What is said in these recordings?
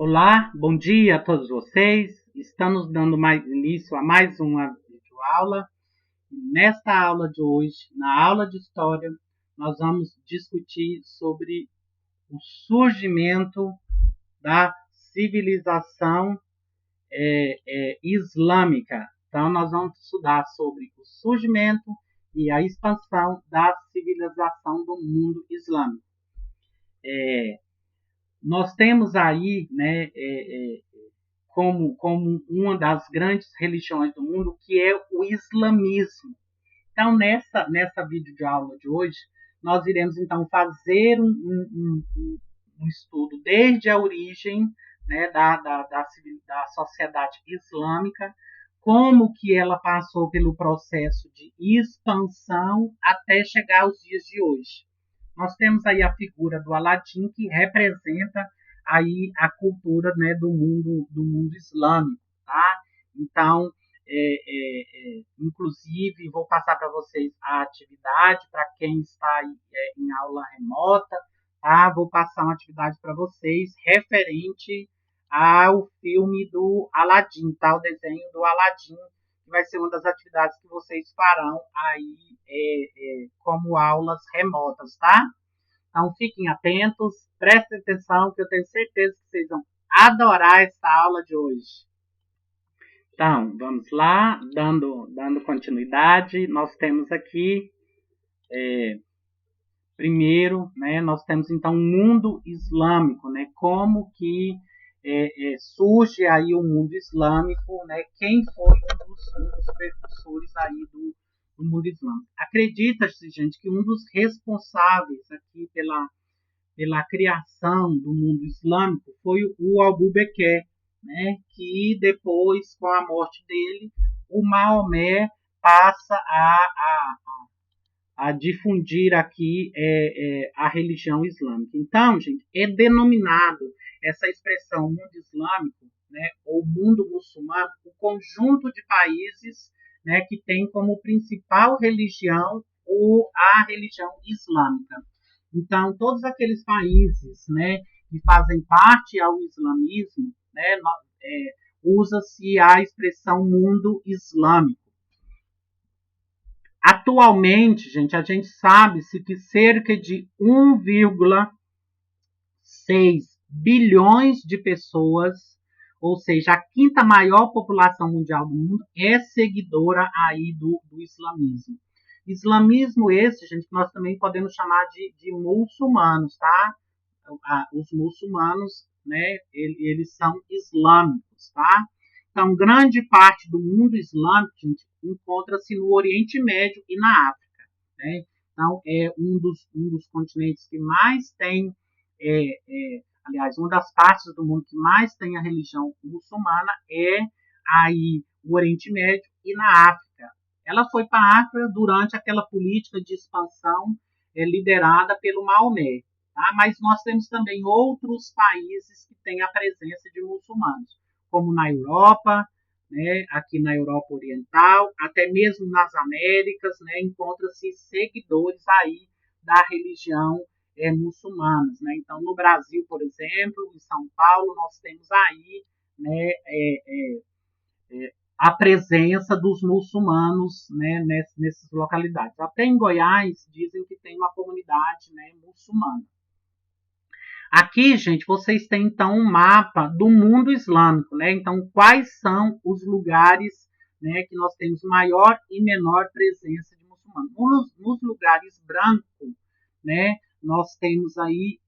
Olá, bom dia a todos vocês. Estamos dando início a mais uma videoaula. Nesta aula de hoje, na aula de História, nós vamos discutir sobre o surgimento da civilização islâmica. Então, nós vamos estudar sobre o surgimento e a expansão da civilização do mundo islâmico. Nós temos aí, como uma das grandes religiões do mundo, que é o islamismo. Então, nessa videoaula de hoje, nós iremos, então, fazer um estudo desde a origem, né, da sociedade islâmica, como que ela passou pelo processo de expansão até chegar aos dias de hoje. Nós temos aí a figura do Aladim, que representa aí a cultura, né, do mundo islâmico, tá? Então, inclusive, vou passar para vocês a atividade para quem está aí, em aula remota, tá? Vou passar uma atividade para vocês referente ao filme do Aladim, tá? O desenho do Aladim, que vai ser uma das atividades que vocês farão aí como aulas remotas, tá? Então, fiquem atentos, prestem atenção, que eu tenho certeza que vocês vão adorar essa aula de hoje. Então, vamos lá, dando continuidade, nós temos aqui, primeiro, né, nós temos então o mundo islâmico, né, como que surge aí o mundo islâmico, né, quem foi um dos precursores aí do mundo islâmico. Acredita-se, gente, que um dos responsáveis aqui pela criação do mundo islâmico foi o Abu Bakr, né, que depois, com a morte dele, o Maomé passa a difundir aqui a religião islâmica. Então, gente, é denominado essa expressão mundo islâmico, né, ou mundo muçulmano, o conjunto de países, né, que tem como principal religião a religião islâmica. Então, todos aqueles países, né, que fazem parte ao islamismo, né, usa-se a expressão mundo islâmico. Atualmente, gente, a gente sabe-se que cerca de 1,6 bilhões de pessoas, ou seja, a quinta maior população mundial do mundo, é seguidora aí do islamismo. Islamismo esse, gente, que nós também podemos chamar de muçulmanos, tá? Os muçulmanos, né, eles são islâmicos, tá? Então, grande parte do mundo islâmico, gente, encontra-se no Oriente Médio e na África, né? Então, é um dos continentes que mais tem, aliás, uma das partes do mundo que mais tem a religião muçulmana é aí o Oriente Médio e na África. Ela foi para a África durante aquela política de expansão liderada pelo Maomé. Tá? Mas nós temos também outros países que têm a presença de muçulmanos, como na Europa, né, aqui na Europa Oriental, até mesmo nas Américas, né, encontra-se seguidores aí da religião muçulmana. Né? Então, no Brasil, por exemplo, em São Paulo, nós temos aí, né, a presença dos muçulmanos, né, nessas localidades. Até em Goiás dizem que tem uma comunidade, né, muçulmana. Aqui, gente, vocês têm então um mapa do mundo islâmico, né? Então, quais são os lugares, né, que nós temos maior e menor presença de muçulmanos? Nos lugares brancos, né, nós temos aí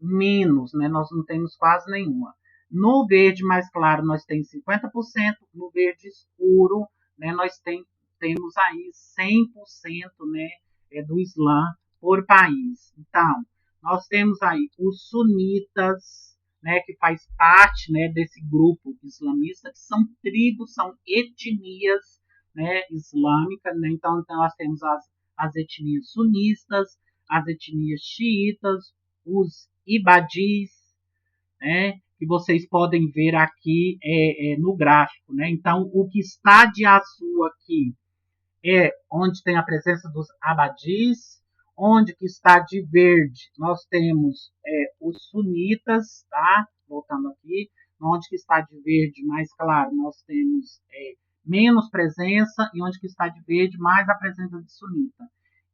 menos, né? Nós não temos quase nenhuma. No verde mais claro, nós temos 50%, no verde escuro, né, nós temos aí 100%, né, do Islã por país. Então, nós temos aí os sunitas, né, que faz parte, né, desse grupo islamista, que são tribos, são etnias, né, islâmicas, né? Então, nós temos as etnias sunistas, as etnias xiitas, os ibadis, né, que vocês podem ver aqui no gráfico. Né? Então, o que está de azul aqui é onde tem a presença dos abadis, onde que está de verde nós temos os sunitas, tá? voltando aqui, onde que está de verde mais claro, nós temos menos presença, e onde que está de verde, mais a presença de sunita.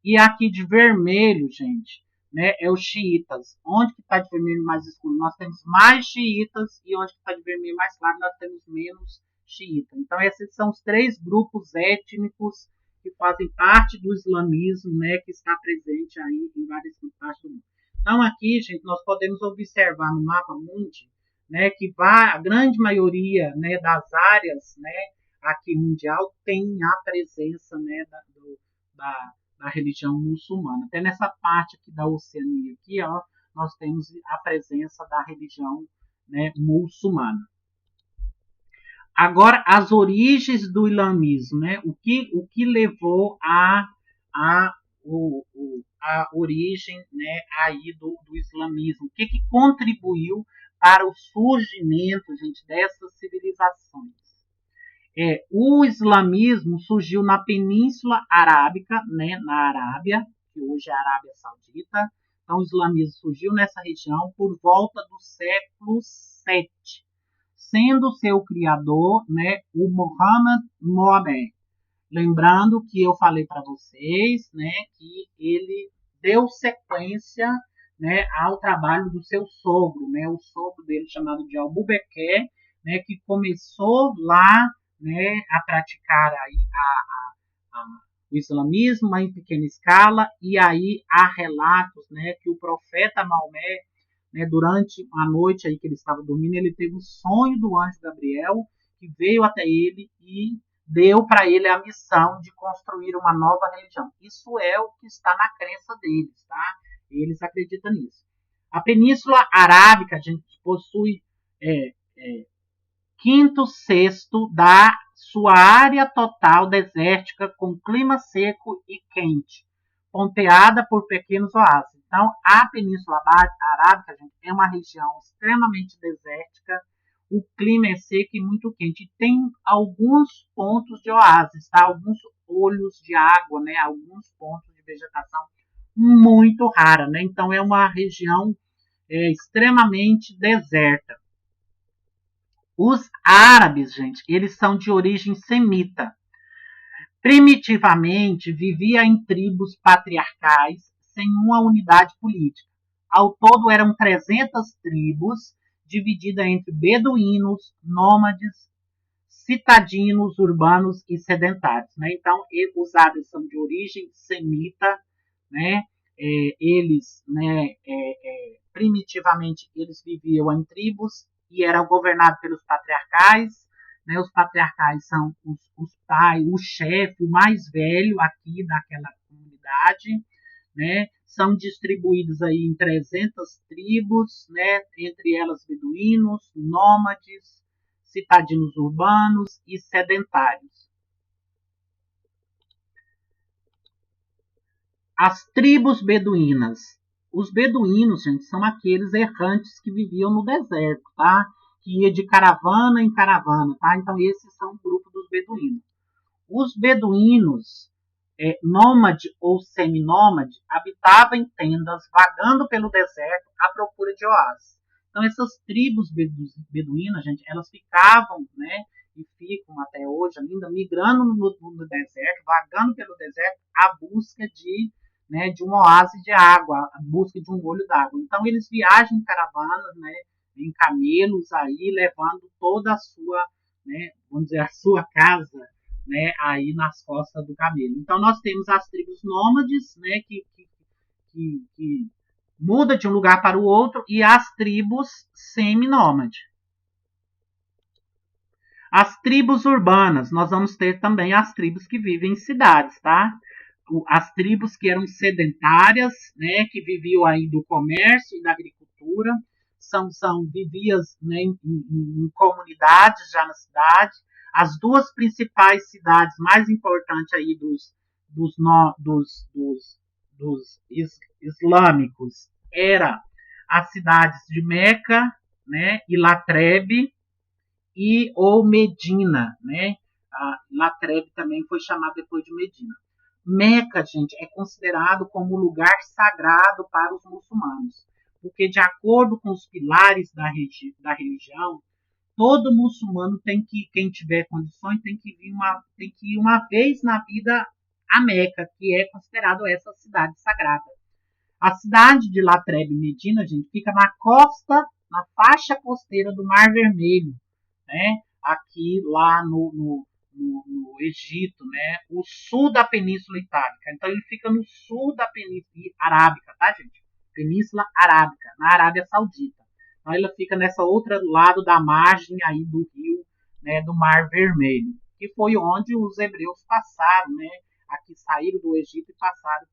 E aqui de vermelho, gente, né, é os xiitas. Onde que está de vermelho mais escuro, nós temos mais xiitas, e onde que está de vermelho mais claro, nós temos menos xiita. Então, esses são os 3 grupos étnicos que fazem parte do islamismo, né, que está presente aí em várias partes do mundo. Então, aqui, gente, nós podemos observar no mapa mundi, né, que a grande maioria, né, das áreas, né, aqui mundial tem a presença, né, da religião muçulmana. Até nessa parte aqui da Oceania, aqui, ó, nós temos a presença da religião, né, muçulmana. Agora, as origens do islamismo, né? O que levou a origem, né, aí do islamismo? O que contribuiu para o surgimento, gente, dessas civilizações? O islamismo surgiu na Península Arábica, né, na Arábia, que hoje é a Arábia Saudita. Então, o islamismo surgiu nessa região por volta do século VII, sendo seu criador, né, o Muhammad Mohammed. Lembrando que eu falei para vocês, né, que ele deu sequência, né, ao trabalho do seu sogro, né, o sogro dele chamado de Abubeker, né, que começou lá, né, a praticar aí o islamismo, mas em pequena escala, e aí há relatos, né, que o profeta Maomé, né, durante a noite aí que ele estava dormindo, ele teve o sonho do anjo Gabriel, que veio até ele e deu para ele a missão de construir uma nova religião. Isso é o que está na crença deles, tá? Eles acreditam nisso. A Península Arábica, a gente possui quinto sexto da sua área total desértica com clima seco e quente, ponteada por pequenos oásis. Então, a Península Arábica, gente, é uma região extremamente desértica, o clima é seco e muito quente. Tem alguns pontos de oásis, tá? Alguns olhos de água, né? Alguns pontos de vegetação muito rara, né? Então, é uma região extremamente deserta. Os árabes, gente, eles são de origem semita. Primitivamente, vivia em tribos patriarcais sem uma unidade política. Ao todo, eram 300 tribos, divididas entre beduínos, nômades, citadinos, urbanos e sedentários. Né? Então, os árabes são de origem semita, né? Eles, né, primitivamente, eles viviam em tribos e eram governados pelos patriarcais. Né, os patriarcais são os pais, o chefe, o mais velho aqui daquela comunidade, né, são distribuídos aí em 300 tribos, né, entre elas beduínos, nômades, citadinos urbanos e sedentários. As tribos beduínas. Os beduínos, gente, são aqueles errantes que viviam no deserto, tá? Que ia de caravana em caravana, tá? Então, esses são o grupo dos beduínos. Os beduínos, nômade ou seminômade, habitavam em tendas, vagando pelo deserto à procura de oásis. Então, essas tribos beduínas, gente, elas ficavam, né? E ficam até hoje ainda migrando no deserto, vagando pelo deserto à busca de um oásis de água, à busca de um olho d'água. Então, eles viajam em caravanas, né? Em camelos aí, levando toda a sua, né, vamos dizer, a sua casa, né, aí nas costas do camelo. Então, nós temos as tribos nômades, né, que muda de um lugar para o outro, e as tribos seminômades. As tribos urbanas, nós vamos ter também as tribos que vivem em cidades, tá? As tribos que eram sedentárias, né, que viviam aí do comércio e da agricultura, viviam, né, em comunidades já na cidade. As duas principais cidades mais importantes aí dos islâmicos eram as cidades de Meca, né, e Latrebe, ou Medina, né? A Latrebe também foi chamada depois de Medina. Meca, gente, é considerado como um lugar sagrado para os muçulmanos. porque de acordo com os pilares da religião, todo muçulmano tem que, quem tiver condições, tem que ir uma vez na vida a Meca, que é considerado essa cidade sagrada. A cidade de Latreb Medina, gente, fica na costa, na faixa costeira do Mar Vermelho, né? Aqui lá no Egito, né? O sul da Península Itálica. Então ele fica no sul da Península Arábica, tá, gente? Península Arábica, na Arábia Saudita. Então ela fica nessa outra lado da margem aí do rio, né, do Mar Vermelho, que foi onde os hebreus passaram, né? Aqui saíram do Egito e passaram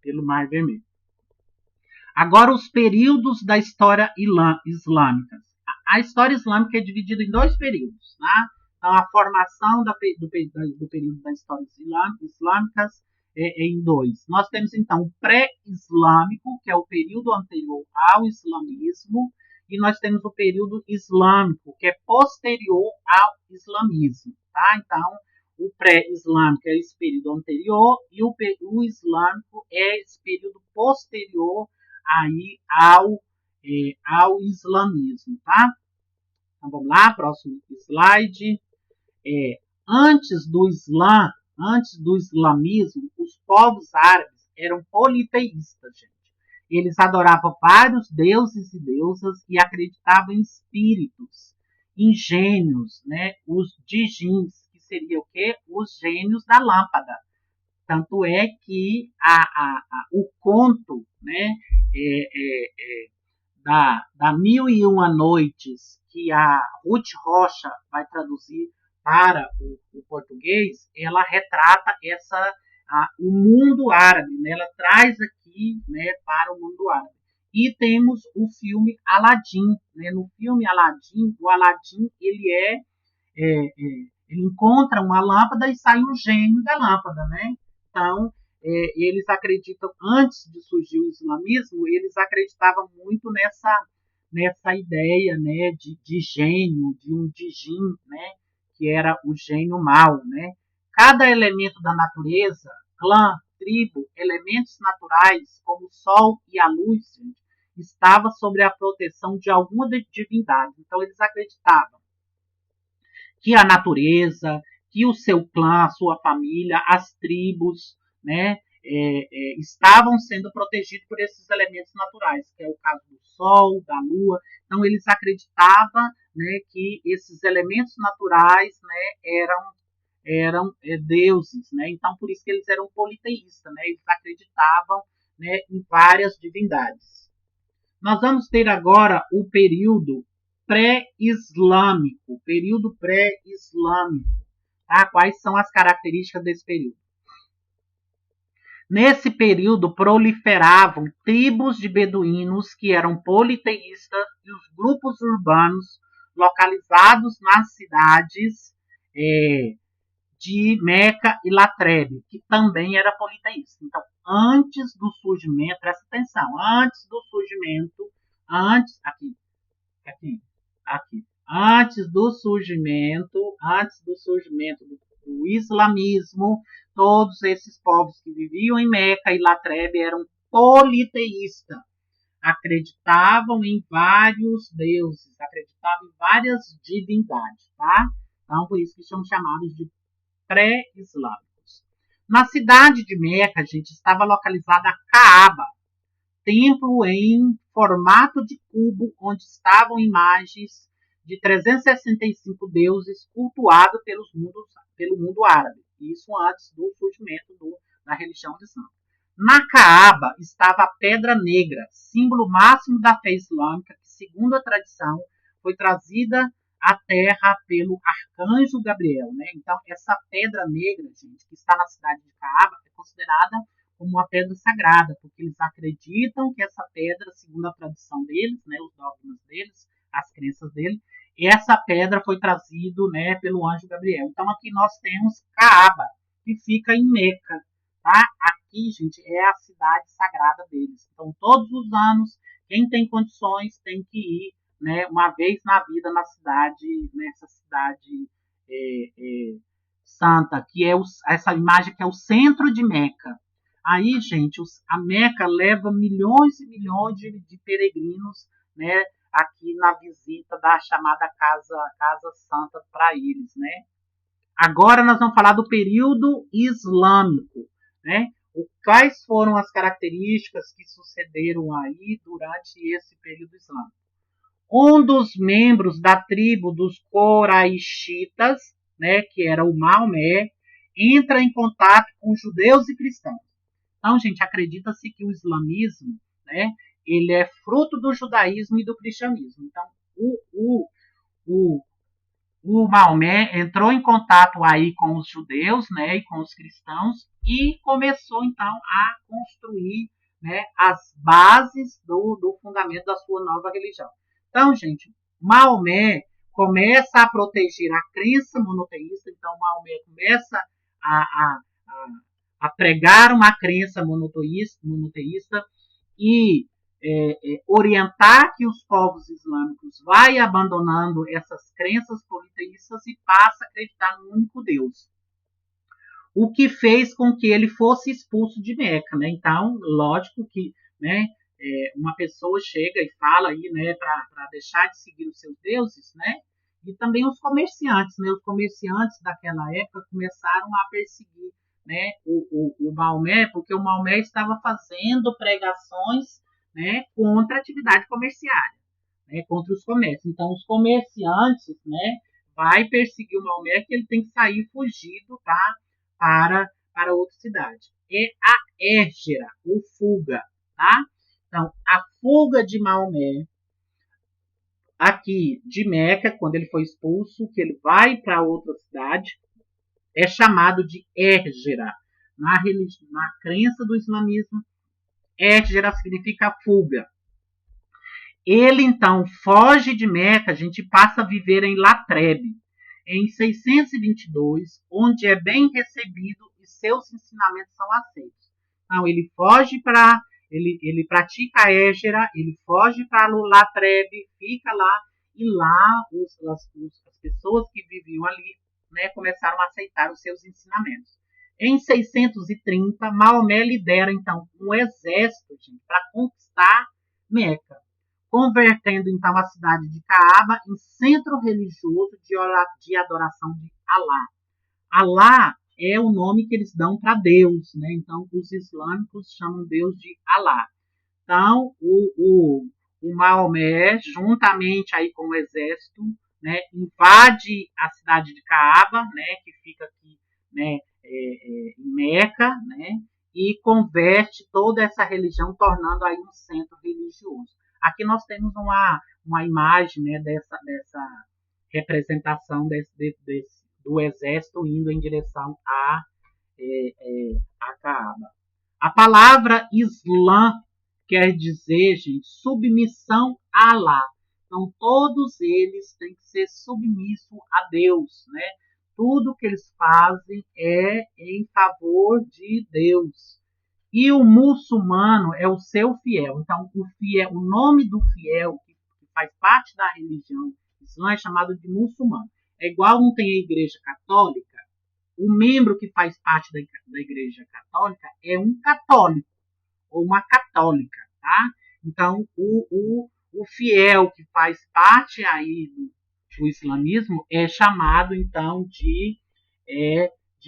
pelo Mar Vermelho. Agora, os períodos da história islâmica. A história islâmica é dividida em dois períodos. Né? Então, a formação do período das histórias islâmicas é em dois. Nós temos, então, o pré-islâmico, que é o período anterior ao islamismo, e nós temos o período islâmico, que é posterior ao islamismo. Tá? Então, o pré-islâmico é esse período anterior e o islâmico é esse período posterior aí ao islamismo, tá? Então vamos lá, próximo slide. Antes do islamismo, os povos árabes eram politeístas, gente. Eles adoravam vários deuses e deusas e acreditavam em espíritos, em gênios, né? Os djinns, seria o quê? Os gênios da lâmpada. Tanto é que o conto, né, da Mil e Uma Noites, que a Ruth Rocha vai traduzir para o português, ela retrata o mundo árabe, né? Ela traz aqui, né, para o mundo árabe. E temos o filme Aladim, né? No filme Aladim, o Aladim ele ele encontra uma lâmpada e sai um gênio da lâmpada, né? Então, eles acreditam, antes de surgir o islamismo, eles acreditavam muito nessa ideia, né, de gênio, de um djinn, né, que era o gênio mau, né? Cada elemento da natureza, clã, tribo, elementos naturais, como o sol e a luz, estava sob a proteção de alguma divindade. Então, eles acreditavam que a natureza, que o seu clã, a sua família, as tribos, né, estavam sendo protegidos por esses elementos naturais, que é o caso do sol, da lua. Então, eles acreditavam, né, que esses elementos naturais, né, eram deuses. Né? Então, por isso que eles eram politeístas. Né? Eles acreditavam, né, em várias divindades. Nós vamos ter agora o período pré-islâmico, tá? Quais são as características desse período? Nesse período proliferavam tribos de beduínos que eram politeístas e os grupos urbanos localizados nas cidades de Meca e Latrebe, que também era politeísta. Então, antes do surgimento, presta atenção, antes do surgimento do islamismo, todos esses povos que viviam em Meca e Latrebe eram politeístas, acreditavam em vários deuses, acreditavam em várias divindades, tá? Então, por isso que são chamados de pré-islâmicos. Na cidade de Meca, gente, estava localizada a Caaba, templo em formato de cubo, onde estavam imagens de 365 deuses cultuados pelo mundo árabe. Isso antes do surgimento da religião islâmica. Na Caaba estava a Pedra Negra, símbolo máximo da fé islâmica, que, segundo a tradição, foi trazida à terra pelo arcanjo Gabriel. Né? Então, essa Pedra Negra, gente, que está na cidade de Caaba, é considerada como uma pedra sagrada, porque eles acreditam que essa pedra, segundo a tradição deles, né, os dogmas deles, as crenças deles, essa pedra foi trazida, né, pelo anjo Gabriel. Então aqui nós temos Caaba, que fica em Meca, tá? Aqui, gente, é a cidade sagrada deles. Então todos os anos, quem tem condições tem que ir, né, uma vez na vida nessa cidade santa, que é essa imagem que é o centro de Meca. Aí, gente, a Meca leva milhões e milhões de peregrinos, né, aqui na visita da chamada Casa Santa para eles, né? Agora nós vamos falar do período islâmico, né? Quais foram as características que sucederam aí durante esse período islâmico? Um dos membros da tribo dos Coraixitas, né, que era o Maomé, entra em contato com judeus e cristãos. Então, gente, acredita-se que o islamismo, né, ele é fruto do judaísmo e do cristianismo. Então, o, o Maomé entrou em contato aí com os judeus, né, e com os cristãos e começou então a construir, né, as bases do fundamento da sua nova religião. Então, gente, Maomé começa a proteger a crença monoteísta, então Maomé começa a pregar uma crença monoteísta e orientar que os povos islâmicos vai abandonando essas crenças politeístas e passa a acreditar no único Deus. O que fez com que ele fosse expulso de Meca, né? Então, lógico que, né, uma pessoa chega e fala aí, né, para deixar de seguir os seus deuses, né? E também os comerciantes, né? Os comerciantes daquela época começaram a perseguir, né, o Maomé, porque o Maomé estava fazendo pregações, né, contra a atividade comerciária, né, contra os comércios. Então, os comerciantes, né, vai perseguir o Maomé, que ele tem que sair fugido, tá, para outra cidade. É a Hégera, ou fuga, tá? Então, a fuga de Maomé, aqui de Meca, quando ele foi expulso, que ele vai para outra cidade, é chamado de Hégera. Na crença do islamismo, Hégera significa fuga. Ele, então, foge de Meca, a gente passa a viver em Latrebe, em 622, onde é bem recebido e seus ensinamentos são aceitos. Então, ele foge para... Ele pratica a Hégera, ele foge para Latrebe, fica lá, e lá as pessoas que viviam ali, né, começaram a aceitar os seus ensinamentos. Em 630, Maomé lidera, então, um exército para conquistar Meca, convertendo, então, a cidade de Caaba em centro religioso de adoração de Alá. Alá é o nome que eles dão para Deus, né? Então, os islâmicos chamam Deus de Alá. Então, o Maomé, juntamente aí com o exército, né, invade a cidade de Caaba, né, que fica aqui, né, em Meca, né, e converte toda essa religião, tornando aí um centro religioso. Aqui nós temos uma imagem, né, dessa representação do exército indo em direção a Caaba. A palavra Islã quer dizer, gente, submissão a Alá. Então, todos eles têm que ser submissos a Deus, né? Tudo que eles fazem é em favor de Deus. E o muçulmano é o seu fiel. Então, o nome do fiel, que faz parte da religião islã, é chamado de muçulmano. É igual não tem a igreja católica, o membro que faz parte da igreja católica é um católico ou uma católica, tá? Então, o fiel que faz parte aí do islamismo é chamado, então, de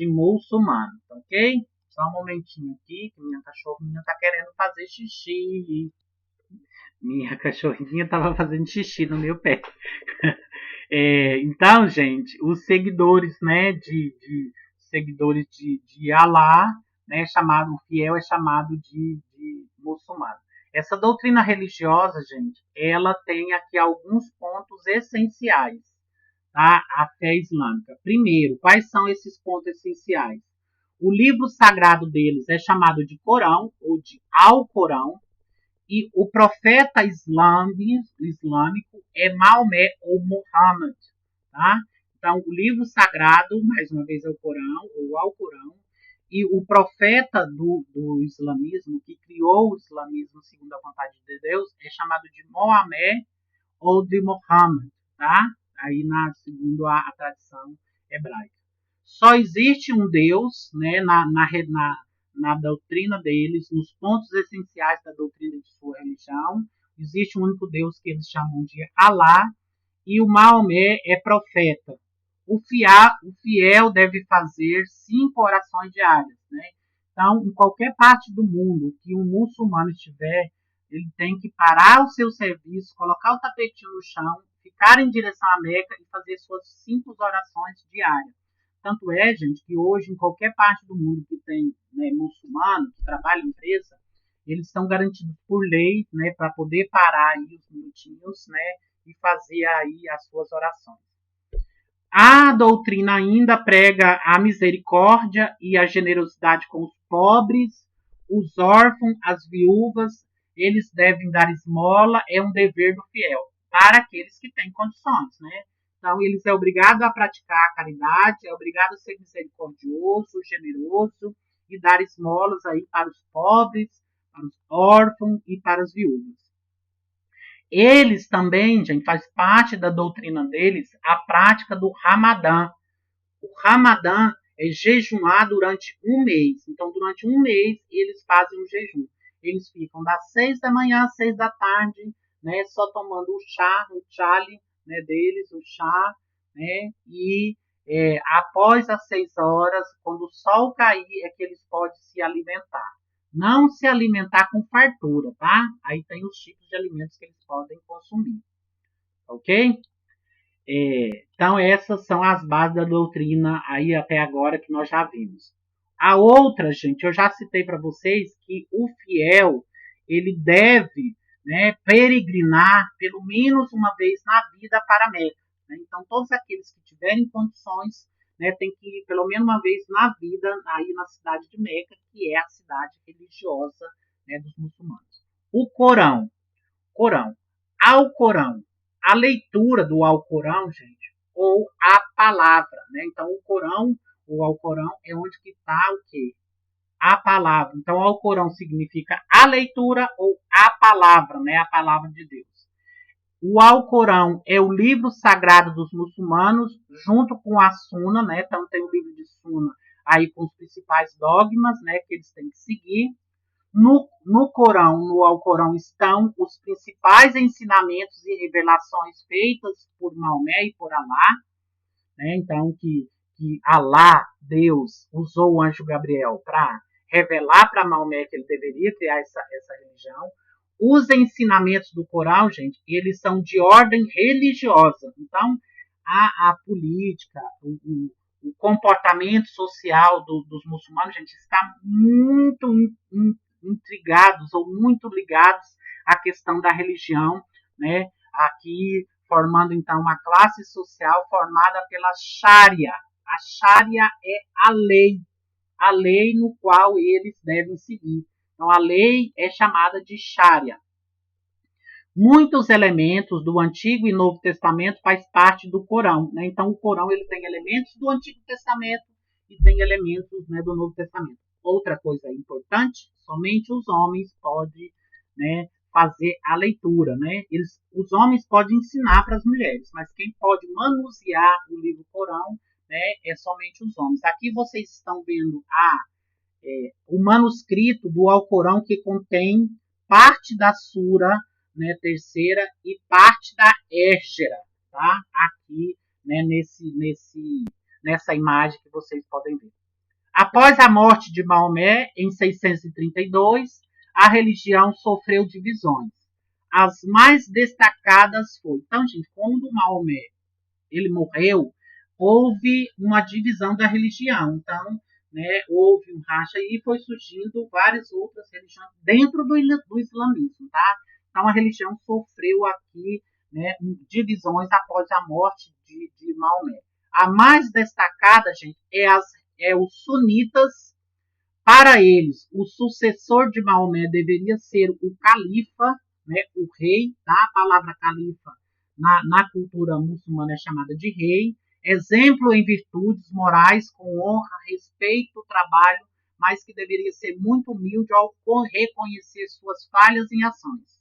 muçulmano, ok? Só um momentinho aqui, que minha cachorrinha tá querendo fazer xixi. Minha cachorrinha tava fazendo xixi no meu pé. Então, gente, os seguidores, né, seguidores de Alá, né, chamado, o fiel é chamado de muçulmano. Essa doutrina religiosa, gente, ela tem aqui alguns pontos essenciais, tá? A fé islâmica. Primeiro, quais são esses pontos essenciais? O livro sagrado deles é chamado de Corão, ou de Alcorão, e o profeta islâmico é Maomé ou Muhammad, tá? Então, o livro sagrado, mais uma vez, é o Corão ou Alcorão, e o profeta do islamismo, que criou o islamismo segundo a vontade de Deus, é chamado de Maomé ou de Muhammad, tá? Aí, segundo a tradição hebraica. Só existe um Deus, né, na doutrina deles, nos pontos essenciais da doutrina de sua religião. Existe um único Deus que eles chamam de Alá, e o Maomé é profeta. O fiel deve fazer 5 orações diárias, né? Então, em qualquer parte do mundo que um muçulmano estiver, ele tem que parar o seu serviço, colocar o tapetinho no chão, ficar em direção à Meca e fazer suas 5 orações diárias. Tanto é, gente, que hoje, em qualquer parte do mundo que tem, né, muçulmano, que trabalha em empresa, eles estão garantidos por lei, né, para poder parar aí os minutinhos, né, e fazer aí as suas orações. A doutrina ainda prega a misericórdia e a generosidade com os pobres, os órfãos, as viúvas. Eles devem dar esmola, é um dever do fiel, para aqueles que têm condições, né? Então, eles é obrigado a praticar a caridade, é obrigado a ser misericordioso, generoso e dar esmolas aí para os pobres, para os órfãos e para as viúvas. Eles também, gente, faz parte da doutrina deles a prática do Ramadã. O Ramadã é jejuar durante um mês. Então, durante um mês, eles fazem o jejum. Eles ficam das 6 da manhã às 6 da tarde, né, só tomando o chá, o chale, né, deles, o chá, né, e após as 6 horas, quando o sol cair, é que eles podem se alimentar. Não se alimentar com fartura, tá? Aí tem os tipos de alimentos que eles podem consumir, ok? Então, essas são as bases da doutrina aí até agora que nós já vimos. A outra, gente, eu já citei para vocês que o fiel, ele deve, né, peregrinar pelo menos uma vez na vida para Meca. Né? Então, todos aqueles que tiverem condições, né, tem que ir pelo menos uma vez na vida aí na cidade de Meca, que é a cidade religiosa, né, dos muçulmanos. O Corão. Alcorão. A leitura do Alcorão, gente, ou a palavra, né? Então, o Corão, o Alcorão, é onde que está o quê? A palavra. Então, Alcorão significa a leitura ou a palavra, né? A palavra de Deus. O Alcorão é o livro sagrado dos muçulmanos, junto com a Suna, né? Então, tem o livro de Suna aí com os principais dogmas, né? Que eles têm que seguir. No Corão, no Alcorão, estão os principais ensinamentos e revelações feitas por Maomé e por Alá, né? Então, que Alá, Deus, usou o anjo Gabriel para revelar para Maomé que ele deveria criar essa religião. Os ensinamentos do Corão, gente, eles são de ordem religiosa. Então, a política, o comportamento social dos muçulmanos, gente, está muito intrigados ou muito ligados à questão da religião, né? Aqui formando então uma classe social formada pela Sharia. A Sharia é a lei no qual eles devem seguir. Então a lei é chamada de Sharia. Muitos elementos do Antigo e Novo Testamento faz parte do Corão, né? Então o Corão ele tem elementos do Antigo Testamento e tem elementos, né, do Novo Testamento. Outra coisa importante, somente os homens podem, né, fazer a leitura, né? Os homens podem ensinar para as mulheres, mas quem pode manusear o livro Corão, né, é somente os homens. Aqui vocês estão vendo o manuscrito do Alcorão que contém parte da sura, né, terceira e parte da Égera, tá? Aqui, né, nessa imagem que vocês podem ver. Após a morte de Maomé, em 632, a religião sofreu divisões. As mais destacadas foi... Então, gente, quando Maomé ele morreu, houve uma divisão da religião. Então, né, houve um racha e foi surgindo várias outras religiões dentro do islamismo, tá? Então, a religião sofreu aqui, né, divisões após a morte de Maomé. A mais destacada, gente, é os sunitas. Para eles, o sucessor de Maomé deveria ser o califa, né, o rei, tá? A palavra califa na cultura muçulmana é chamada de rei. Exemplo em virtudes morais, com honra, respeito, trabalho, mas que deveria ser muito humilde ao reconhecer suas falhas em ações.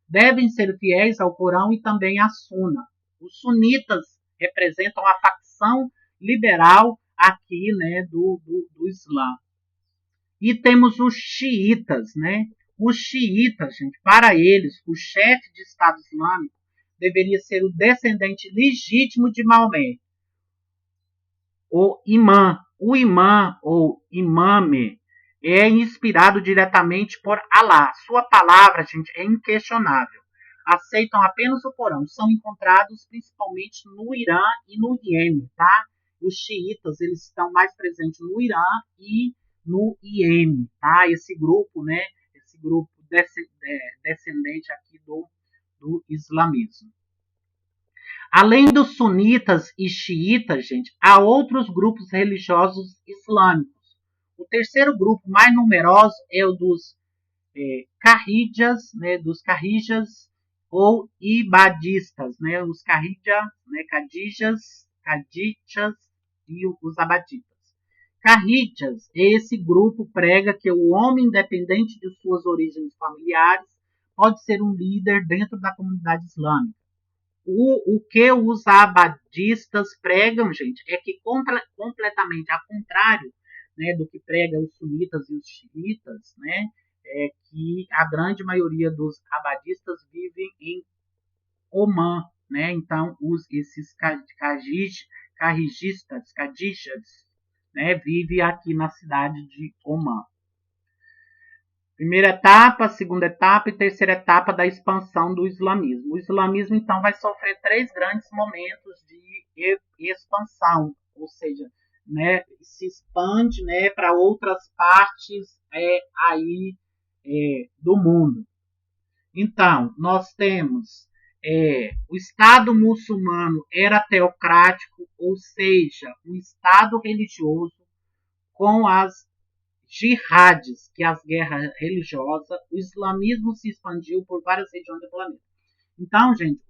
Devem ser fiéis ao Corão e também à Suna. Os sunitas representam a facção liberal aqui, né, do Islã. E temos os xiitas, né? Os xiitas, gente, para eles, o chefe de Estado Islâmico deveria ser o descendente legítimo de Maomé, o imã ou imame é inspirado diretamente por Alá. Sua palavra, gente, é inquestionável. Aceitam apenas o Corão. São encontrados principalmente no Irã e no Iêmen, tá? Os xiitas, eles estão mais presentes no Irã e no Iêmen, tá? Esse grupo, né? Esse grupo descendente aqui do islamismo. Além dos sunitas e xiitas, gente, há outros grupos religiosos islâmicos. O terceiro grupo mais numeroso é o dos carrijas ou ibadistas, né? Os carrijas, né? Cadijas e os abaditas. Carrijas, esse grupo prega que o homem, independente de suas origens familiares, pode ser um líder dentro da comunidade islâmica. O que os abadistas pregam, gente, é que completamente ao contrário, né, do que pregam os sunitas e os xiitas, né, é que a grande maioria dos abadistas vivem em Omã, né, então esses cadijas, né, vivem aqui na cidade de Omã. Primeira etapa, segunda etapa e terceira etapa da expansão do islamismo. O islamismo, então, vai sofrer 3 grandes momentos de expansão, ou seja, né, se expande, né, para outras partes do mundo. Então, nós temos o Estado muçulmano era teocrático, ou seja, um Estado religioso com as jihadis, que é as guerras religiosas, o islamismo se expandiu por várias regiões do planeta. Então, gente,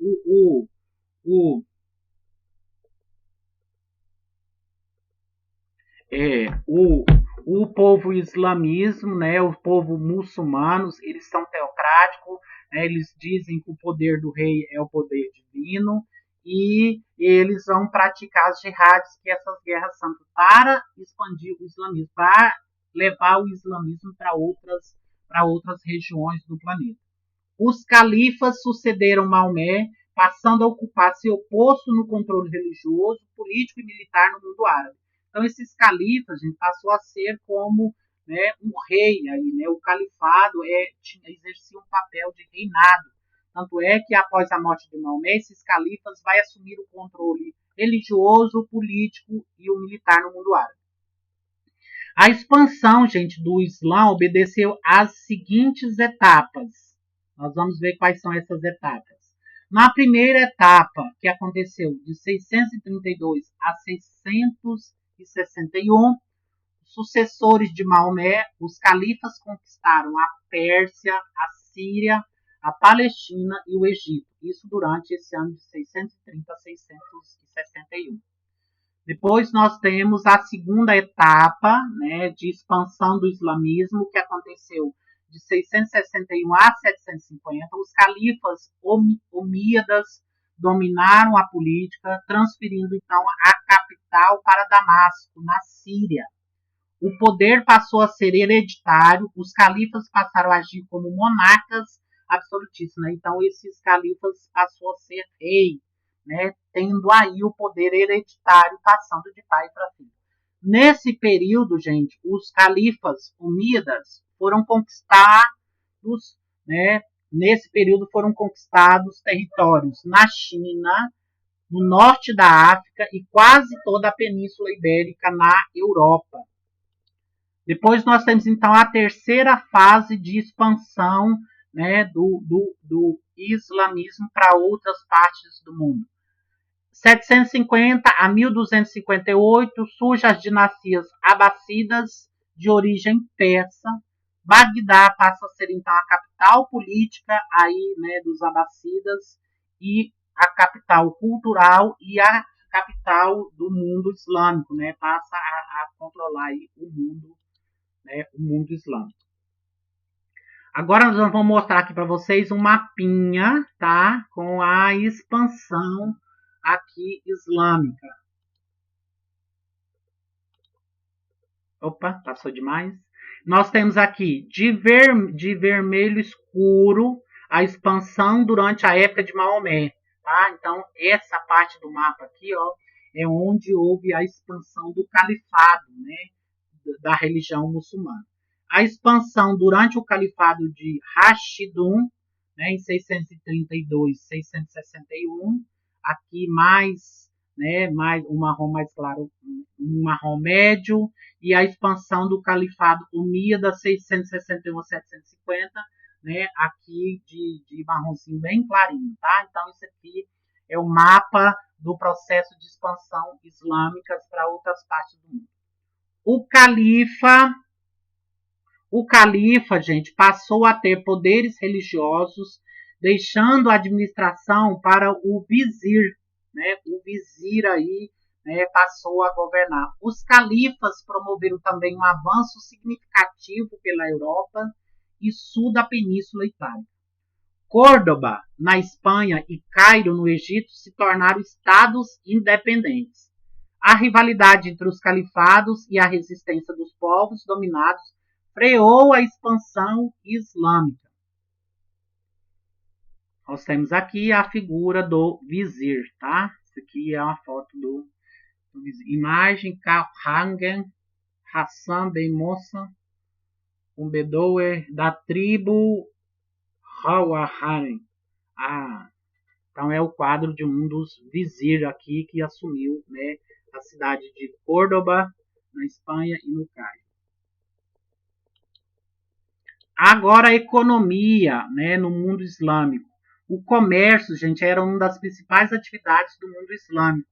o povo islamismo, né, o povo muçulmanos, eles são teocráticos, né, eles dizem que o poder do rei é o poder divino, e eles vão praticar as jihadis, que essas guerras santas, para expandir o islamismo, para levar o islamismo para outras regiões do planeta. Os califas sucederam Maomé, passando a ocupar seu posto no controle religioso, político e militar no mundo árabe. Então, esses califas, gente, passou a ser como, né, um rei aí, né? O califado exercia um papel de reinado. Tanto é que após a morte de Maomé, esses califas vai assumir o controle religioso, político e o militar no mundo árabe. A expansão, gente, do Islã obedeceu às seguintes etapas. Nós vamos ver quais são essas etapas. Na primeira etapa, que aconteceu de 632 a 661, sucessores de Maomé, os califas conquistaram a Pérsia, a Síria, a Palestina e o Egito. Isso durante esse ano de 630 a 661. Depois nós temos a segunda etapa, né, de expansão do islamismo, que aconteceu de 661 a 750. Os califas omíadas dominaram a política, transferindo então a capital para Damasco, na Síria. O poder passou a ser hereditário, os califas passaram a agir como monarcas absolutistas. Né? Então, esses califas passou a ser rei, né? Tendo aí o poder hereditário passando de pai para filho. Nesse período, gente, os califas umíadas foram conquistados, né? Nesse período foram conquistados territórios na China, no norte da África e quase toda a Península Ibérica na Europa. Depois nós temos então a terceira fase de expansão, né, do islamismo para outras partes do mundo. 750 a 1258 surgem as dinastias abássidas de origem persa. Bagdá passa a ser então a capital política aí, né, dos abássidas e a capital cultural e a capital do mundo islâmico, né, passa a controlar aí o mundo islâmico. Agora nós vamos mostrar aqui para vocês um mapinha, tá, com a expansão aqui islâmica. Opa, passou demais. Nós temos aqui de vermelho escuro a expansão durante a época de Maomé. Tá? Então, essa parte do mapa aqui, ó, é onde houve a expansão do califado, né, da religião muçulmana. A expansão durante o califado de Rashidun, né, em 632, 661, aqui mais, né, mais um marrom mais claro, um marrom médio, e a expansão do califado Umíada 661 a 750, né, aqui de marronzinho bem clarinho, tá? Então isso aqui é o mapa do processo de expansão islâmica para outras partes do mundo. O califa, gente, passou a ter poderes religiosos, deixando a administração para o vizir, né? O vizir aí, né, passou a governar. Os califas promoveram também um avanço significativo pela Europa e sul da Península Itálica. Córdoba, na Espanha, e Cairo, no Egito, se tornaram estados independentes. A rivalidade entre os califados e a resistência dos povos dominados freou a expansão islâmica. Nós temos aqui a figura do vizir, tá? Isso aqui é uma foto do vizir. Imagem Kalhangen Hassan Ben Mossa, um bedoer da tribo Hawaharen. Então é o quadro de um dos vizir aqui que assumiu, né, a cidade de Córdoba, na Espanha e no Cairo. Agora a economia, né, no mundo islâmico. O comércio, gente, era uma das principais atividades do mundo islâmico,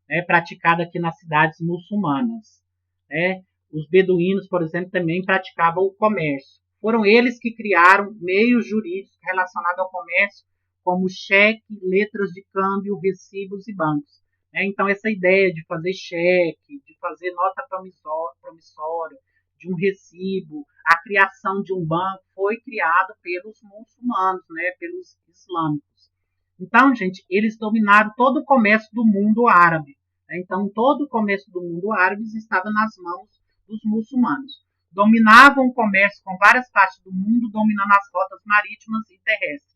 né, praticada aqui nas cidades muçulmanas. Né? Os beduínos, por exemplo, também praticavam o comércio. Foram eles que criaram meios jurídicos relacionados ao comércio, como cheque, letras de câmbio, recibos e bancos. Então, essa ideia de fazer cheque, de fazer nota promissória, de um recibo, a criação de um banco foi criado pelos muçulmanos, né, pelos islâmicos. Então, gente, eles dominaram todo o comércio do mundo árabe. Então, todo o comércio do mundo árabe estava nas mãos dos muçulmanos. Dominavam o comércio com várias partes do mundo, dominando as rotas marítimas e terrestres.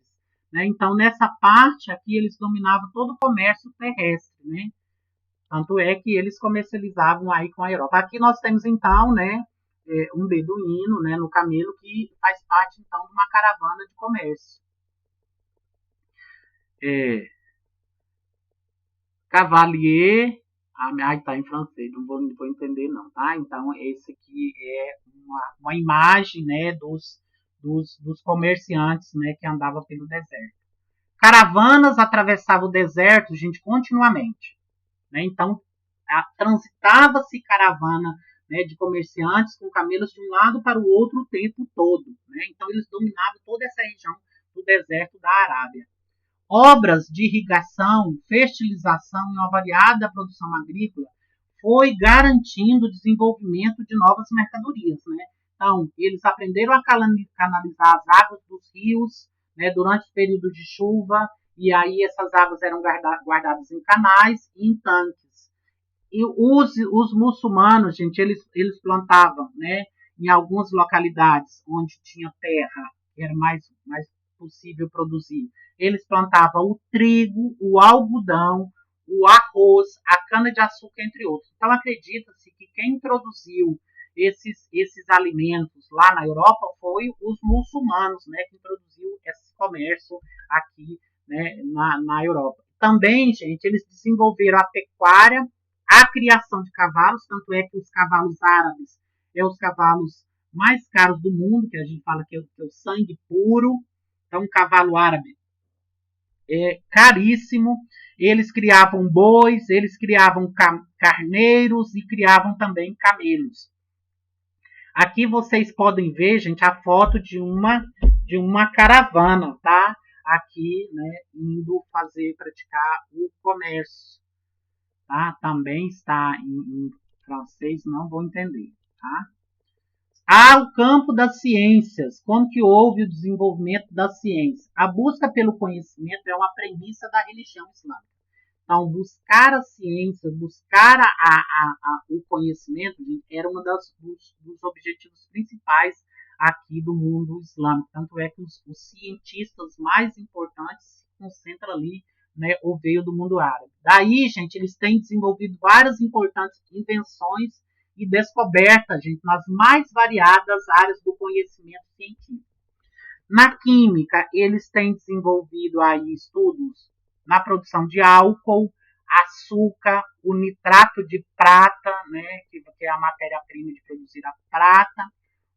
Então, nessa parte aqui, eles dominavam todo o comércio terrestre, né? Tanto é que eles comercializavam aí com a Europa. Aqui nós temos, então, né, um beduíno, né, no camelo, que faz parte, então, de uma caravana de comércio. Cavalier, tá em francês, não vou entender não, tá? Então, esse aqui é uma imagem, né, dos comerciantes, né, que andavam pelo deserto. Caravanas atravessavam o deserto, gente, continuamente. Né? Então, transitava-se caravana, né, de comerciantes com camelos de um lado para o outro o tempo todo. Né? Então, eles dominavam toda essa região do deserto da Arábia. Obras de irrigação, fertilização e uma variada produção agrícola foi garantindo o desenvolvimento de novas mercadorias. Né? Então, eles aprenderam a canalizar as águas dos rios, né, durante o período de chuva, e aí essas águas eram guardadas em canais e em tanques. E os muçulmanos, gente, eles plantavam, né, em algumas localidades onde tinha terra, era mais possível produzir. Eles plantavam o trigo, o algodão, o arroz, a cana-de-açúcar, entre outros. Então, acredita-se que quem introduziu esses alimentos lá na Europa foi os muçulmanos, né, que introduziu esse comércio aqui, né, na Europa. Também, gente, eles desenvolveram a pecuária, a criação de cavalos, tanto é que os cavalos árabes são os cavalos mais caros do mundo, que a gente fala que é o sangue puro. Então, um cavalo árabe é caríssimo. Eles criavam bois, eles criavam carneiros e criavam também camelos. Aqui vocês podem ver, gente, a foto de uma caravana, tá? Aqui, né, indo praticar o comércio. Tá? Também está em francês, não vou entender, tá? O campo das ciências. Como que houve o desenvolvimento da ciência? A busca pelo conhecimento é uma premissa da religião islâmica. Então, buscar a ciência, buscar o conhecimento, gente, era um dos objetivos principais aqui do mundo islâmico. Tanto é que os cientistas mais importantes se concentram ali, né, ou veio do mundo árabe. Daí, gente, eles têm desenvolvido várias importantes invenções e descobertas, gente, nas mais variadas áreas do conhecimento científico. Na química, eles têm desenvolvido aí estudos na produção de álcool, açúcar, o nitrato de prata, né, que é a matéria-prima de produzir a prata,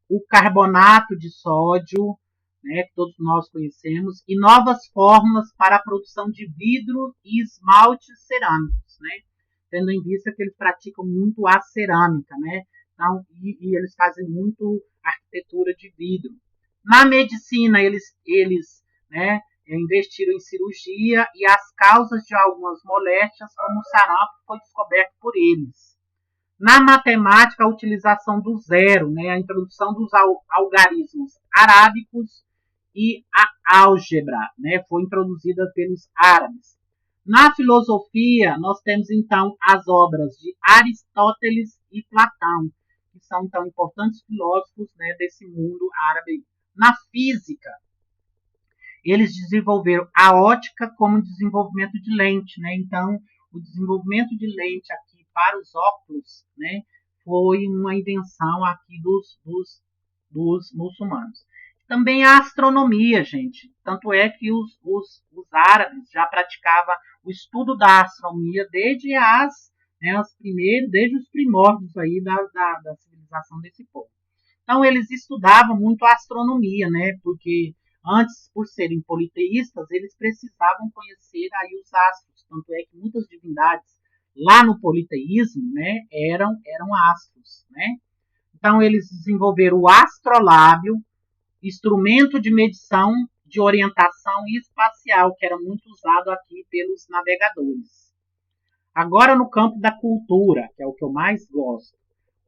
o carbonato de sódio, né, que todos nós conhecemos, e novas fórmulas para a produção de vidro e esmaltes cerâmicos, né, tendo em vista que eles praticam muito a cerâmica, né, então, e eles fazem muito arquitetura de vidro. Na medicina, eles né, investiram em cirurgia e as causas de algumas moléstias, como o sarampo, foi descoberto por eles. Na matemática, a utilização do zero, né, a introdução dos algarismos arábicos e a álgebra, né, foi introduzida pelos árabes. Na filosofia, nós temos então as obras de Aristóteles e Platão, que são então importantes filósofos, né, desse mundo árabe. Na física, eles desenvolveram a ótica como desenvolvimento de lente, né? Então, o desenvolvimento de lente aqui para os óculos, né, foi uma invenção aqui dos muçulmanos. Também a astronomia, gente. Tanto é que os árabes já praticavam o estudo da astronomia desde desde os primórdios aí da civilização desse povo. Então, eles estudavam muito a astronomia, né? Porque antes, por serem politeístas, eles precisavam conhecer aí os astros. Tanto é que muitas divindades lá no politeísmo, né, eram astros, né? Então, eles desenvolveram o astrolábio, instrumento de medição de orientação espacial, que era muito usado aqui pelos navegadores. Agora, no campo da cultura, que é o que eu mais gosto.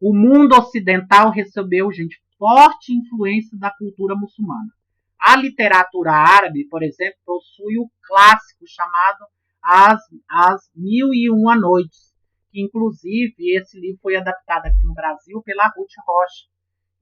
O mundo ocidental recebeu, gente, forte influência da cultura muçulmana. A literatura árabe, por exemplo, possui o clássico chamado As Mil e Uma Noites, que inclusive esse livro foi adaptado aqui no Brasil pela Ruth Rocha.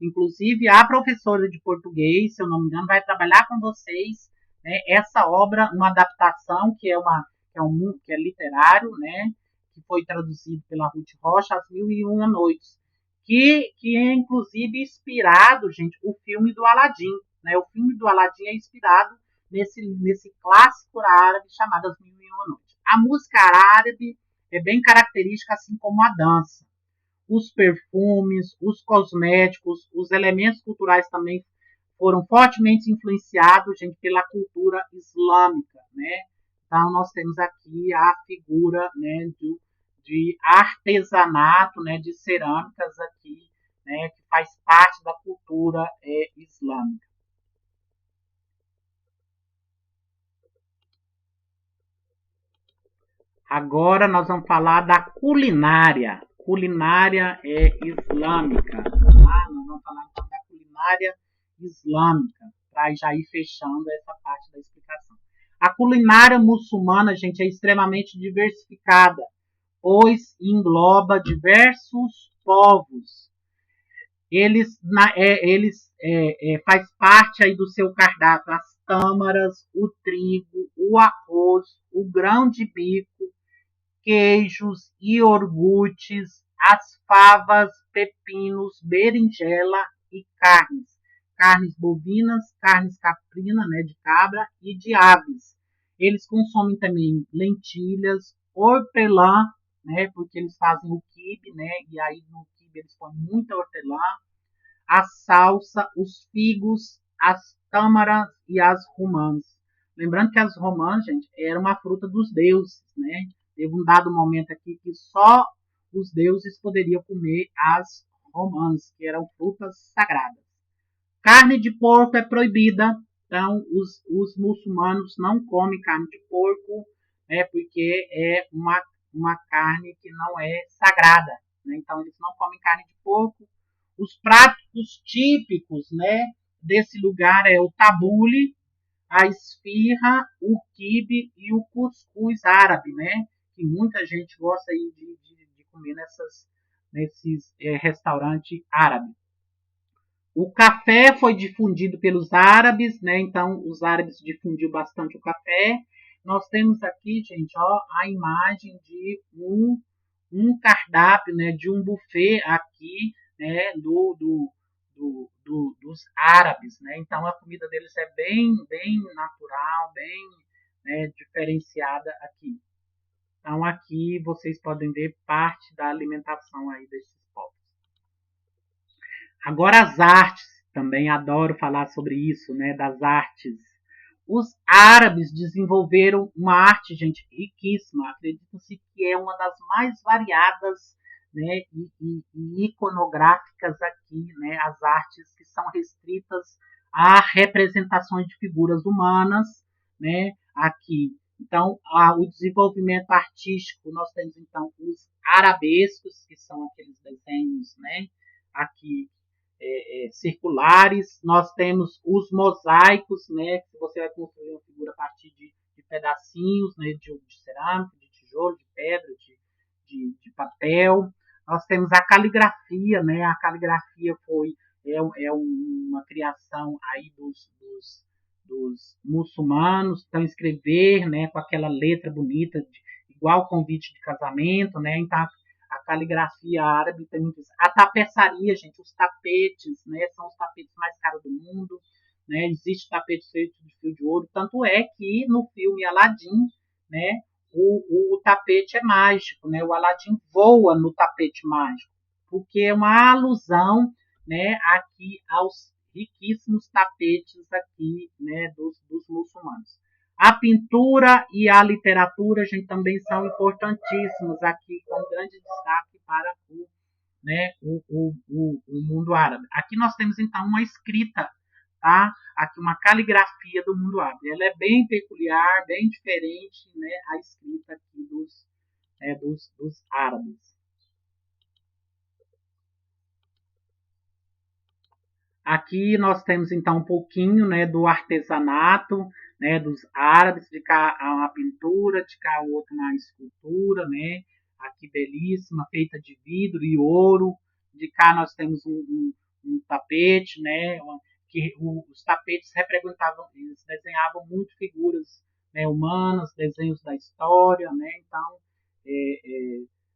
Inclusive a professora de português, se eu não me engano, vai trabalhar com vocês, né, essa obra, uma adaptação que é literário, né, que foi traduzido pela Ruth Rocha, As Mil e Uma Noites, que é inclusive inspirado, gente, o filme do Aladim, né? O filme do Aladim é inspirado nesse clássico árabe chamado As Mil e Uma Noites. A música árabe é bem característica, assim como a dança. Os perfumes, os cosméticos, os elementos culturais também foram fortemente influenciados, gente, pela cultura islâmica, né? Então, nós temos aqui a figura, né, de artesanato, né, de cerâmicas aqui, né, que faz parte da cultura islâmica. Agora nós vamos falar da culinária. Culinária islâmica. Tá? Nós vamos falar então da culinária islâmica, para já ir fechando essa parte da explicação. A culinária muçulmana, gente, é extremamente diversificada, pois engloba diversos povos. Eles faz parte aí do seu cardápio as tâmaras, o trigo, o arroz, o grão de bico, queijos, iogurtes, as favas, pepinos, berinjela e carnes. Carnes bovinas, carnes caprinas, né, de cabra e de aves. Eles consomem também lentilhas, hortelã, né, porque eles fazem o quibe, né, e aí no quibe eles põem muita hortelã, a salsa, os figos, as tâmaras e as romãs. Lembrando que as romãs, gente, era uma fruta dos deuses, né? Teve um dado momento aqui que só os deuses poderiam comer as romãs, que eram frutas sagradas. Carne de porco é proibida, então os muçulmanos não comem carne de porco, né, porque é uma carne que não é sagrada, né? Então eles não comem carne de porco. Os pratos típicos, né, desse lugar é o tabule, a esfirra, o quibe e o cuscuz árabe, né, que enfim, muita gente gosta aí de comer nesses restaurantes árabes. O café foi difundido pelos árabes, né? Então, os árabes difundiu bastante o café. Nós temos aqui, gente, ó, a imagem de um cardápio, né? De um buffet aqui, né? Dos árabes, né? Então, a comida deles é bem natural, bem, né, diferenciada aqui. Então, aqui vocês podem ver parte da alimentação aí desses povos. Agora as artes, também adoro falar sobre isso, né, das artes. Os árabes desenvolveram uma arte, gente, riquíssima. Acredita-se que é uma das mais variadas, né, e iconográficas aqui, né, as artes que são restritas a representações de figuras humanas, né, aqui. Então, o desenvolvimento artístico, nós temos então os arabescos, que são aqueles desenhos, né, aqui circulares. Nós temos os mosaicos, né, que você vai construir uma figura a partir de pedacinhos, né, de cerâmica, de tijolo, de pedra, de papel. Nós temos a caligrafia, né, a caligrafia uma criação aí dos muçulmanos, então escrever, né, com aquela letra bonita, igual convite de casamento, né, então a caligrafia árabe tem muito isso. A tapeçaria, gente, os tapetes, né, são os tapetes mais caros do mundo, né, existe tapete feito de fio de ouro, tanto é que no filme Aladdin, né, o tapete é mágico, né, o Aladdin voa no tapete mágico, porque é uma alusão, né, aqui aos riquíssimos tapetes aqui, né, dos muçulmanos. A pintura e a literatura, gente, também são importantíssimos aqui, com grande destaque para o mundo árabe. Aqui nós temos, então, uma escrita, tá? Aqui uma caligrafia do mundo árabe. Ela é bem peculiar, bem diferente, né, a escrita aqui dos árabes. Aqui nós temos, então, um pouquinho, né, do artesanato, né, dos árabes, de cá uma pintura, de cá outra uma escultura, né, aqui belíssima, feita de vidro e ouro. De cá nós temos um tapete, né, que os tapetes representavam, eles desenhavam muito figuras, né, humanas, desenhos da história, né, então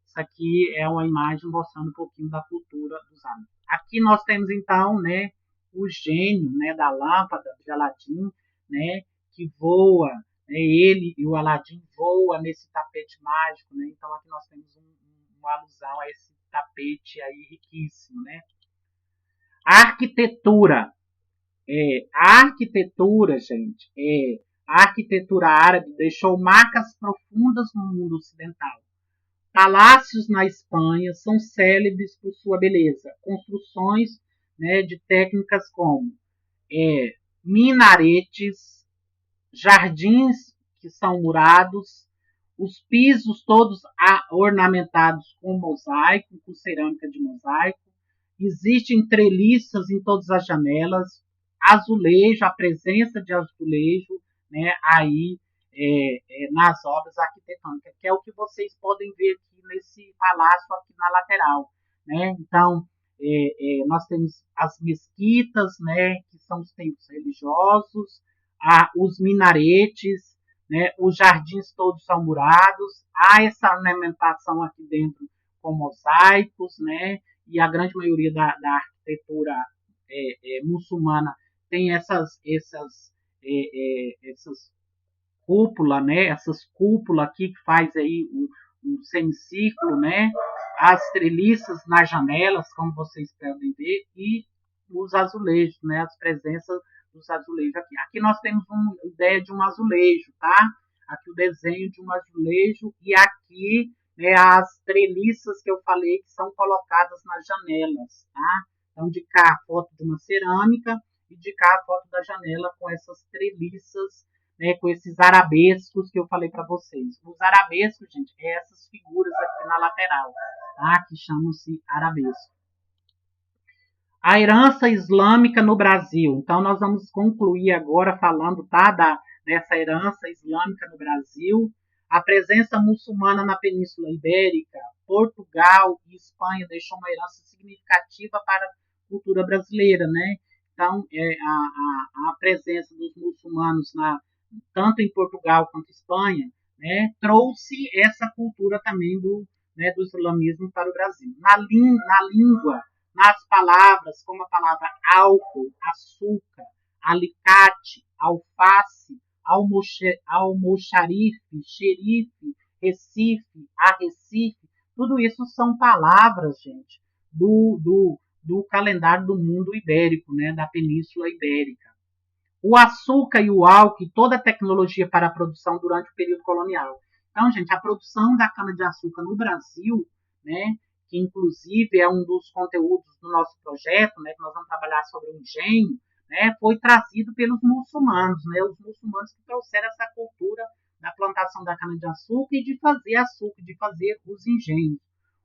isso aqui é uma imagem mostrando um pouquinho da cultura dos árabes. Aqui nós temos então, né, o gênio, né, da lâmpada de Aladim, né, que voa, né, ele e o Aladim voa nesse tapete mágico, né, então aqui nós temos uma alusão a esse tapete aí riquíssimo, né. A arquitetura, gente, a arquitetura árabe deixou marcas profundas no mundo ocidental. Palácios na Espanha são célebres por sua beleza, construções, né, de técnicas como minaretes, jardins que são murados, os pisos todos ornamentados com mosaico, com cerâmica de mosaico, existem treliças em todas as janelas, azulejo, a presença de azulejo, né, aí nas obras arquitetônicas, que é o que vocês podem ver aqui nesse palácio aqui na lateral, né? Então, nós temos as mesquitas, né, que são os templos religiosos, os minaretes, né, os jardins todos são murados, há essa ornamentação aqui dentro com mosaicos, né, e a grande maioria da arquitetura muçulmana tem essas cúpula, né, essas cúpulas aqui que faz aí um semicírculo, né, as treliças nas janelas, como vocês podem ver, e os azulejos, né, as presenças dos azulejos aqui. Aqui nós temos uma ideia de um azulejo, tá? Aqui o desenho de um azulejo e aqui, né, as treliças que eu falei que são colocadas nas janelas, tá? Então de cá a foto de uma cerâmica e de cá a foto da janela com essas treliças, né, com esses arabescos que eu falei para vocês. Os arabescos, gente, é essas figuras aqui na lateral, tá? Que chamam-se arabesco. A herança islâmica no Brasil. Então, nós vamos concluir agora falando, tá, dessa herança islâmica no Brasil. A presença muçulmana na Península Ibérica, Portugal e Espanha deixou uma herança significativa para a cultura brasileira, né? Então, a presença dos muçulmanos tanto em Portugal quanto em Espanha, né, trouxe essa cultura também do islamismo para o Brasil. Na língua, nas palavras, como a palavra álcool, açúcar, alicate, alface, almoxarife, xerife, Recife, arrecife, tudo isso são palavras, gente, do calendário do mundo ibérico, né, da Península Ibérica. O açúcar e o álcool, toda a tecnologia para a produção durante o período colonial. Então, gente, a produção da cana-de-açúcar no Brasil, né, que inclusive é um dos conteúdos do nosso projeto, né, que nós vamos trabalhar sobre o engenho, né, foi trazido pelos muçulmanos, né, os muçulmanos que trouxeram essa cultura da plantação da cana-de-açúcar e de fazer açúcar, de fazer os engenhos.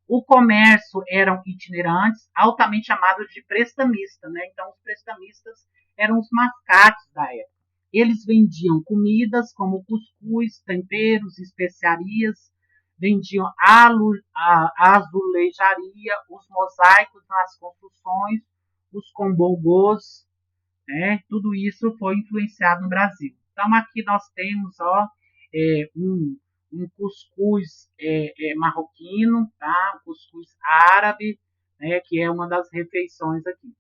O comércio eram itinerantes, altamente chamados de prestamista, né? Então, os prestamistas eram os mascates da época. Eles vendiam comidas como cuscuz, temperos, especiarias, vendiam a azulejaria, os mosaicos nas construções, os combogôs, né? Tudo isso foi influenciado no Brasil. Então, aqui nós temos um cuscuz marroquino, tá? Um cuscuz árabe, né? Que é uma das refeições aqui.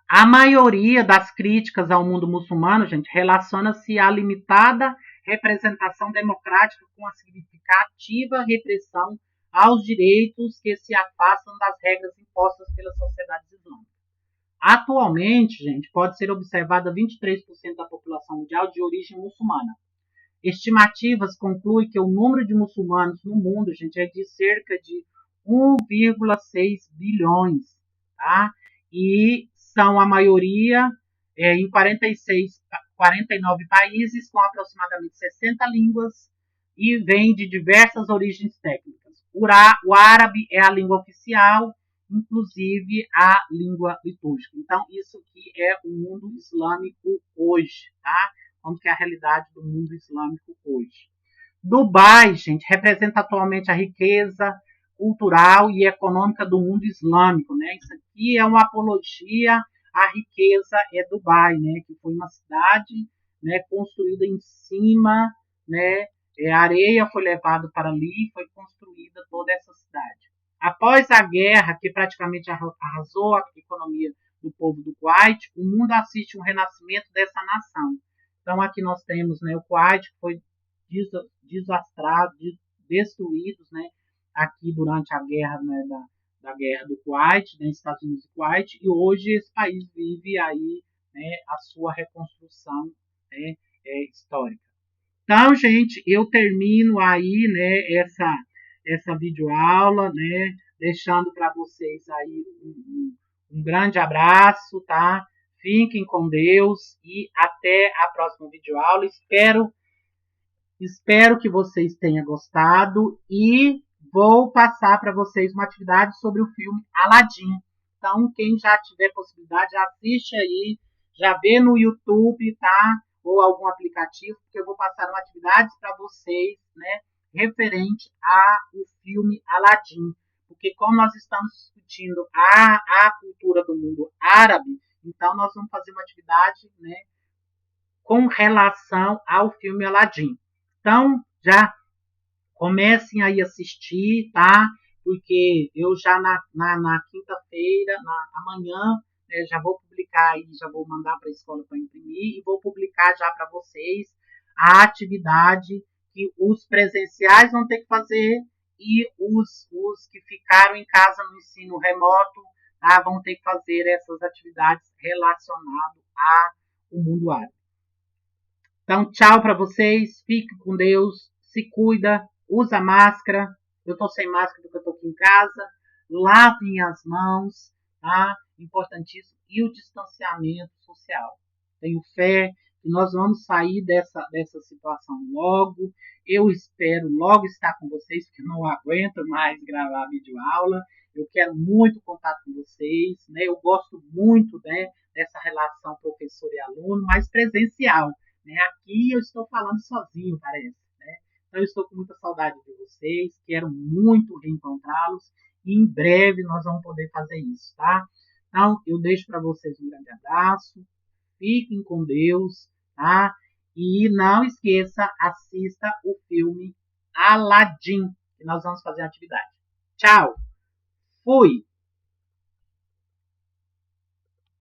A maioria das críticas ao mundo muçulmano, gente, relaciona-se à limitada representação democrática com a significativa repressão aos direitos que se afastam das regras impostas pelas sociedades islâmicas. Atualmente, gente, pode ser observada 23% da população mundial de origem muçulmana. Estimativas concluem que o número de muçulmanos no mundo, gente, é de cerca de 1,6 bilhões, tá? E são a maioria em 49 países, com aproximadamente 60 línguas, e vem de diversas origens técnicas. O árabe é a língua oficial, inclusive a língua litúrgica. Então, isso aqui é o mundo islâmico hoje, tá? Como que é a realidade do mundo islâmico hoje. Dubai, gente, representa atualmente a riqueza cultural e econômica do mundo islâmico, né? Isso aqui é uma apologia à riqueza Dubai, né? Que foi uma cidade, né, construída em cima, né? A areia foi levada para ali, foi construída toda essa cidade. Após a guerra, que praticamente arrasou a economia do povo do Kuwait, o mundo assiste um renascimento dessa nação. Então, aqui nós temos, né, o Kuwait, que foi desastrado, destruído, né, aqui durante a guerra, né, da guerra do Kuwait, né, Estados Unidos e Kuwait, e hoje esse país vive aí, né, a sua reconstrução, né, histórica. Então, gente, eu termino aí, né, essa videoaula, né, deixando para vocês aí um grande abraço, tá? Fiquem com Deus e até a próxima videoaula. Espero que vocês tenham gostado e vou passar para vocês uma atividade sobre o filme Aladdin. Então, quem já tiver possibilidade, já assiste aí, já vê no YouTube, tá? Ou algum aplicativo, porque eu vou passar uma atividade para vocês, né? Referente ao filme Aladdin. Porque como nós estamos discutindo a cultura do mundo árabe, então nós vamos fazer uma atividade, né, com relação ao filme Aladdin. Então, já comecem aí a assistir, tá? Porque eu já na quinta-feira, amanhã, né, já vou publicar aí, já vou mandar para a escola para imprimir e vou publicar já para vocês a atividade que os presenciais vão ter que fazer e os que ficaram em casa no ensino remoto, tá, vão ter que fazer essas atividades relacionadas ao mundo árabe. Então, tchau para vocês, fique com Deus, se cuida, usa máscara. Eu estou sem máscara porque eu estou aqui em casa. Lavem as mãos, tá? Importantíssimo. E o distanciamento social. Tenho fé que nós vamos sair dessa situação logo. Eu espero logo estar com vocês, porque não aguento mais gravar videoaula. Eu quero muito contato com vocês, né? Eu gosto muito, né, dessa relação professor e aluno, mas presencial. Né? Aqui eu estou falando sozinho, parece. Né? Então, eu estou com muita saudade de vocês, quero muito reencontrá-los e em breve nós vamos poder fazer isso, tá? Então, eu deixo para vocês um grande abraço, fiquem com Deus, tá? E não esqueça, assista o filme Aladdin, que nós vamos fazer a atividade. Tchau! Fui!